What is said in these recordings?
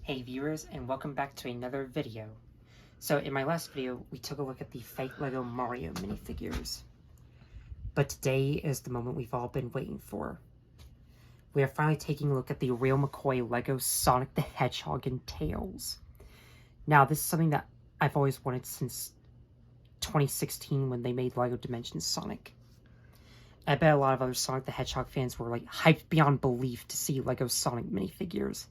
Hey viewers, and welcome back to another video. So in my last video, we took a look at the fake LEGO Mario minifigures. But today is the moment we've all been waiting for. We are finally taking a look at the real McCoy LEGO Sonic the Hedgehog and Tails. Now this is something that I've always wanted since 2016 when they made LEGO Dimensions Sonic. I bet a lot of other Sonic the Hedgehog fans were hyped beyond belief to see LEGO Sonic minifigures.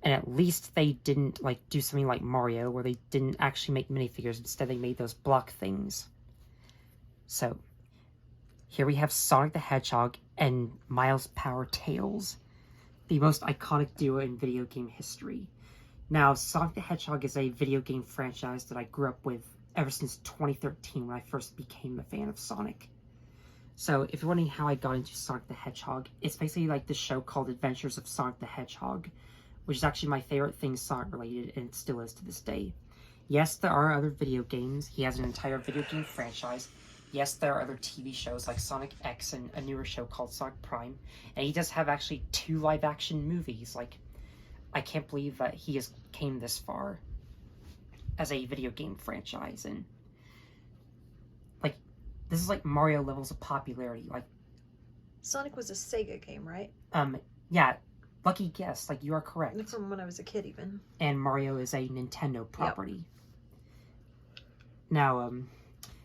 And at least they didn't do something like Mario, where they didn't actually make minifigures. Instead, they made those block things. So, here we have Sonic the Hedgehog and Miles Power Tails, the most iconic duo in video game history. Now, Sonic the Hedgehog is a video game franchise that I grew up with ever since 2013 when I first became a fan of Sonic. So, if you're wondering how I got into Sonic the Hedgehog, it's basically like the show called Adventures of Sonic the Hedgehog, which is actually my favorite thing Sonic related, and it still is to this day. Yes, there are other video games. He has an entire video game franchise. Yes, there are other TV shows like Sonic X and a newer show called Sonic Prime. And he does have actually 2 live-action movies. I can't believe that he has came this far as a video game franchise. And, this is Mario levels of popularity. Sonic was a Sega game, right? Yeah. Lucky guess, you are correct. From when I was a kid, even. And Mario is a Nintendo property. Yep. Now,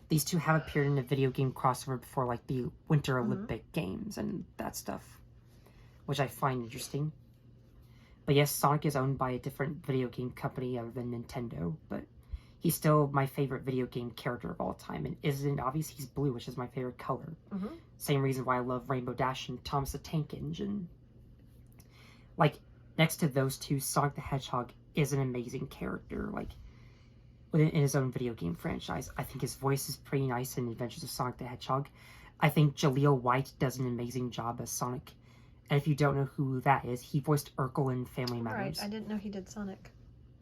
these two have appeared in a video game crossover before, the Winter Olympic Games and that stuff, which I find interesting. But yes, Sonic is owned by a different video game company other than Nintendo, but he's still my favorite video game character of all time. And isn't obvious he's blue, which is my favorite color. Same reason why I love Rainbow Dash and Thomas the Tank Engine. Next to those two, Sonic the Hedgehog is an amazing character, in his own video game franchise. I think his voice is pretty nice in Adventures of Sonic the Hedgehog. I think Jaleel White does an amazing job as Sonic. And if you don't know who that is, he voiced Urkel in Family Matters. Right, I didn't know he did Sonic.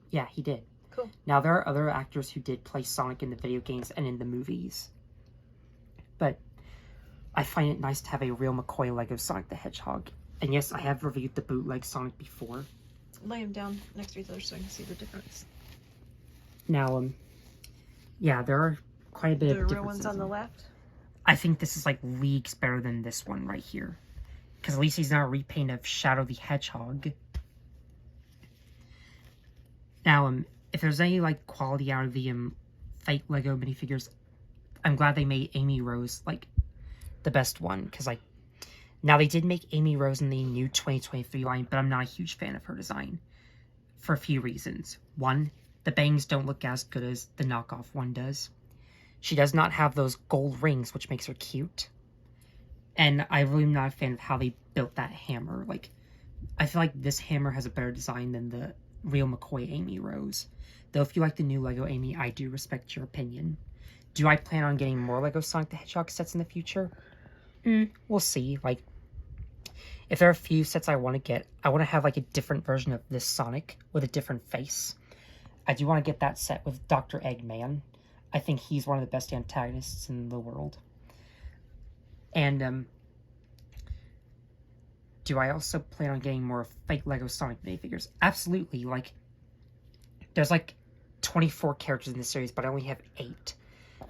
Yeah, he did. Cool. Now, there are other actors who did play Sonic in the video games and in the movies. But I find it nice to have a real McCoy LEGO Sonic the Hedgehog. And yes, I have reviewed the bootleg Sonic before. Lay him down next to each other so I can see the difference. Now, yeah, there are quite a bit of differences. The real ones on the left? I think this is leagues better than this one right here. Because at least he's not a repaint of Shadow the Hedgehog. Now, if there's any quality out of the fake LEGO minifigures, I'm glad they made Amy Rose the best one. Because now, they did make Amy Rose in the new 2023 line, but I'm not a huge fan of her design. For a few reasons. One, the bangs don't look as good as the knockoff one does. She does not have those gold rings, which makes her cute. And I really am not a fan of how they built that hammer. I feel like this hammer has a better design than the real McCoy Amy Rose. Though if you like the new LEGO Amy, I do respect your opinion. Do I plan on getting more LEGO Sonic the Hedgehog sets in the future? We'll see. If there are a few sets I want to get, I want to have a different version of this Sonic with a different face. I do want to get that set with Dr. Eggman. I think he's one of the best antagonists in the world. And, do I also plan on getting more fake LEGO Sonic minifigures? Absolutely. There's 24 characters in this series, but I only have 8.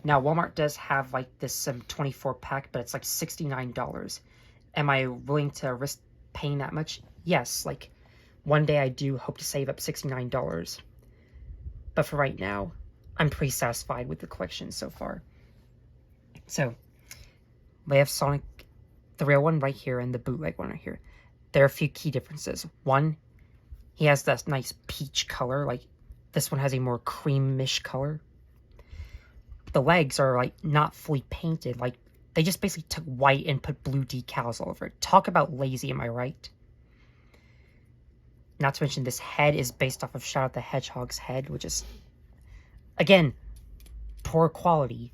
Now, Walmart does have, this 24 pack, but it's, $69. Am I willing to risk paying that much? Yes, one day I do hope to save up $69. But for right now, I'm pretty satisfied with the collection so far. So, we have Sonic, the real one right here, and the bootleg one right here. There are a few key differences. One, he has that nice peach color, this one has a more creamish color. The legs are, not fully painted, they just basically took white and put blue decals all over it. Talk about lazy, am I right? Not to mention, this head is based off of Shadow the Hedgehog's head, which is, again, poor quality.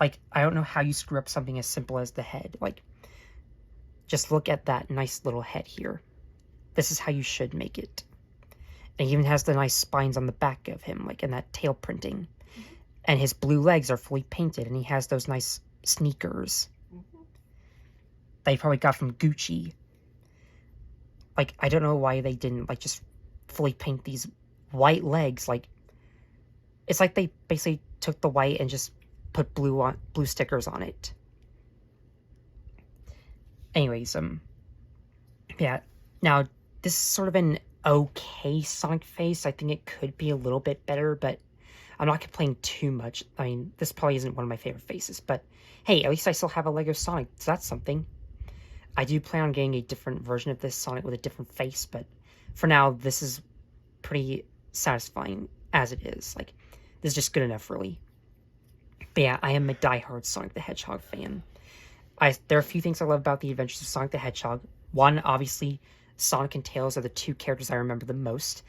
I don't know how you screw up something as simple as the head. Just look at that nice little head here. This is how you should make it. And he even has the nice spines on the back of him, in that tail printing. And his blue legs are fully painted, and he has those nice sneakers that he probably got from Gucci. Like, I don't know why they didn't, like, just fully paint these white legs. Like, it's like they basically took the white and just put blue stickers on it. Anyways, yeah. Now, this is sort of an okay Sonic face. I think it could be a little bit better, but I'm not complaining too much. I mean, this probably isn't one of my favorite faces, but hey, at least I still have a Lego Sonic, so that's something. I do plan on getting a different version of this Sonic with a different face, but for now, this is pretty satisfying as it is. Like, this is just good enough, really. But yeah, I am a diehard Sonic the Hedgehog fan. There are a few things I love about the Adventures of Sonic the Hedgehog. One, obviously, Sonic and Tails are the two characters I remember the most.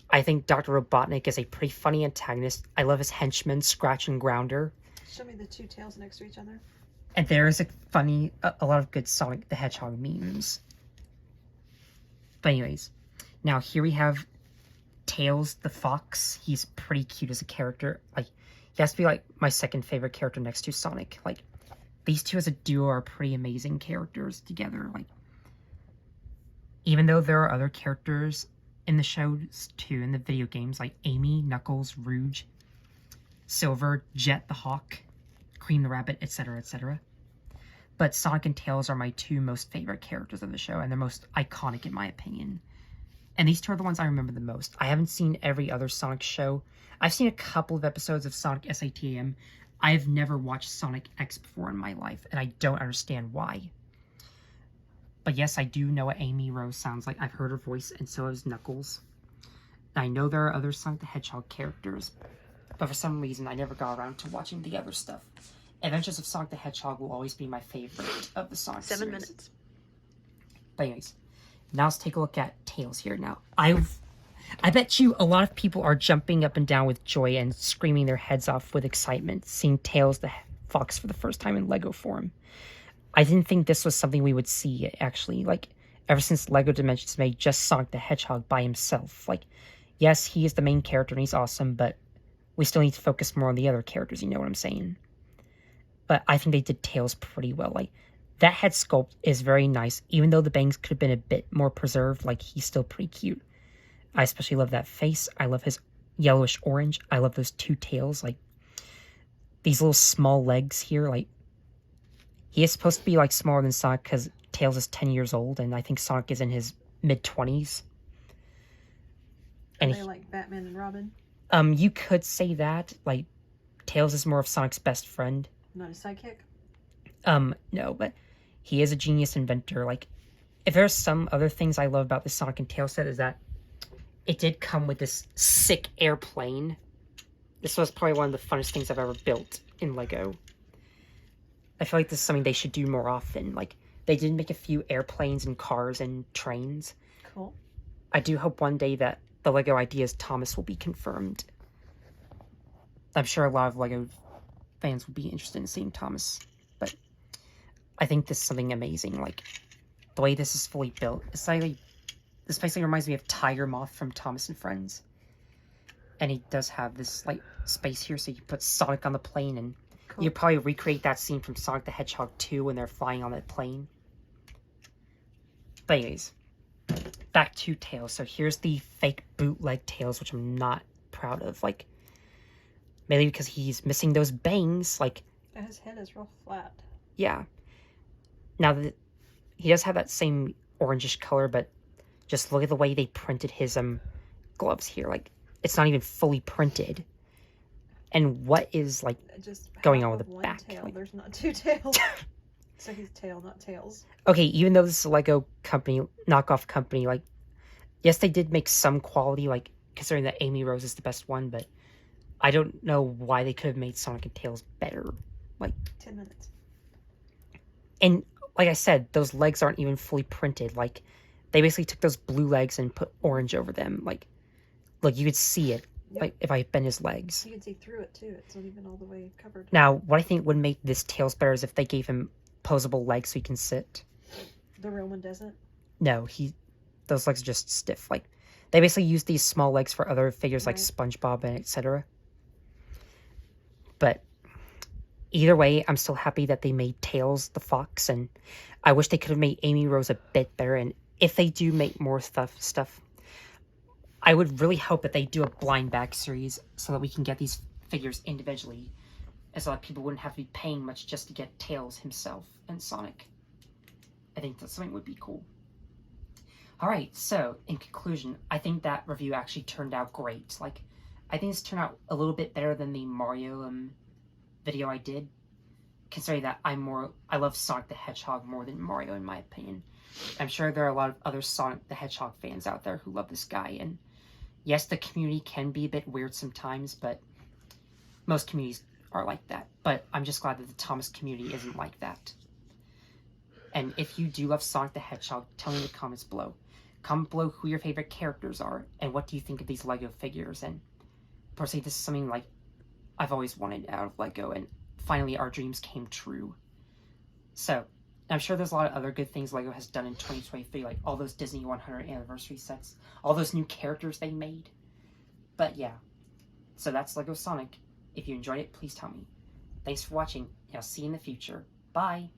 I think Dr. Robotnik is a pretty funny antagonist. I love his henchman, Scratch and Grounder. Show me the two tails next to each other. And there is a lot of good Sonic the Hedgehog memes. But anyways, now here we have Tails the Fox. He's pretty cute as a character. Like, he has to be like my second favorite character next to Sonic. Like, these two as a duo are pretty amazing characters together. Like, even though there are other characters in the shows too, in the video games, like Amy, Knuckles, Rouge, Silver, Jet the Hawk, Cream the Rabbit, etc., etc. But Sonic and Tails are my two most favorite characters of the show, and they're most iconic in my opinion. And these two are the ones I remember the most. I haven't seen every other Sonic show. I've seen a couple of episodes of Sonic SATM. I've never watched Sonic X before in my life, and I don't understand why. But yes, I do know what Amy Rose sounds like. I've heard her voice, and so has Knuckles. I know there are other Sonic the Hedgehog characters, but for some reason, I never got around to watching the other stuff. Adventures of Sonic the Hedgehog will always be my favorite of the Sonic series. 7 minutes. But anyways, now let's take a look at Tails here. Now, I bet you a lot of people are jumping up and down with joy and screaming their heads off with excitement seeing Tails the Fox for the first time in Lego form. I didn't think this was something we would see, actually. Like, ever since Lego Dimensions made just Sonic the Hedgehog by himself. Like, yes, he is the main character and he's awesome, but we still need to focus more on the other characters, you know what I'm saying? But I think they did Tails pretty well. Like, that head sculpt is very nice. Even though the bangs could have been a bit more preserved, like, he's still pretty cute. I especially love that face. I love his yellowish orange. I love those two tails. Like, these little small legs here. Like, he is supposed to be, like, smaller than Sonic because Tails is 10 years old, and I think Sonic is in his mid-20s. And they like Batman and Robin? You could say that. Like, Tails is more of Sonic's best friend. Not a sidekick? No, but he is a genius inventor. Like, if there's some other things I love about the Sonic and Tails set is that it did come with this sick airplane. This was probably one of the funnest things I've ever built in Lego. I feel like this is something they should do more often. Like, they did make a few airplanes and cars and trains. Cool. I do hope one day that the Lego Ideas Thomas will be confirmed. I'm sure a lot of Lego fans would be interested in seeing Thomas, but I think this is something amazing. Like, the way this is fully built, it's like, this basically reminds me of Tiger Moth from Thomas and Friends. And he does have this, like, space here, so you put Sonic on the plane, and cool. You probably recreate that scene from Sonic the Hedgehog 2 when they're flying on that plane. But anyways, back to Tails. So here's the fake bootleg Tails, which I'm not proud of. Like, mainly because he's missing those bangs. Like, his head is real flat. Yeah. Now, he does have that same orangish color, but just look at the way they printed his gloves here. Like, it's not even fully printed. And what is, like, just going on with the one back? Tail. Like, there's not two tails. So he's tail, not tails. Okay, even though this is a Lego company, knockoff company, like, yes, they did make some quality, like, considering that Amy Rose is the best one, but I don't know why they could have made Sonic and Tails better. Like, 10 minutes. And like I said, those legs aren't even fully printed. Like, they basically took those blue legs and put orange over them. Like, look, you could see it. Yep. Like, if I bend his legs. You can see through it, too. It's not even all the way covered. Now, what I think would make this Tails better is if they gave him posable legs so he can sit. The real one doesn't? No, those legs are just stiff. Like, they basically use these small legs for other figures like SpongeBob and etc. But either way, I'm still happy that they made Tails the Fox, and I wish they could have made Amy Rose a bit better, and if they do make more stuff, I would really hope that they do a blind bag series so that we can get these figures individually, and so that people wouldn't have to be paying much just to get Tails himself and Sonic. I think that something would be cool. Alright, so, in conclusion, I think that review actually turned out great. Like, I think this turned out a little bit better than the Mario video I did, considering that I love Sonic the Hedgehog more than Mario, in my opinion. I'm sure there are a lot of other Sonic the Hedgehog fans out there who love this guy, and yes, the community can be a bit weird sometimes, but most communities are like that. But I'm just glad that the Thomas community isn't like that. And if you do love Sonic the Hedgehog, tell me in the comments below. Comment below who your favorite characters are, and what do you think of these LEGO figures. And personally, this is something like I've always wanted out of LEGO, and finally our dreams came true. So, I'm sure there's a lot of other good things LEGO has done in 2023, like all those Disney 100th anniversary sets, all those new characters they made. But yeah, so that's LEGO Sonic. If you enjoyed it, please tell me. Thanks for watching, and I'll see you in the future. Bye!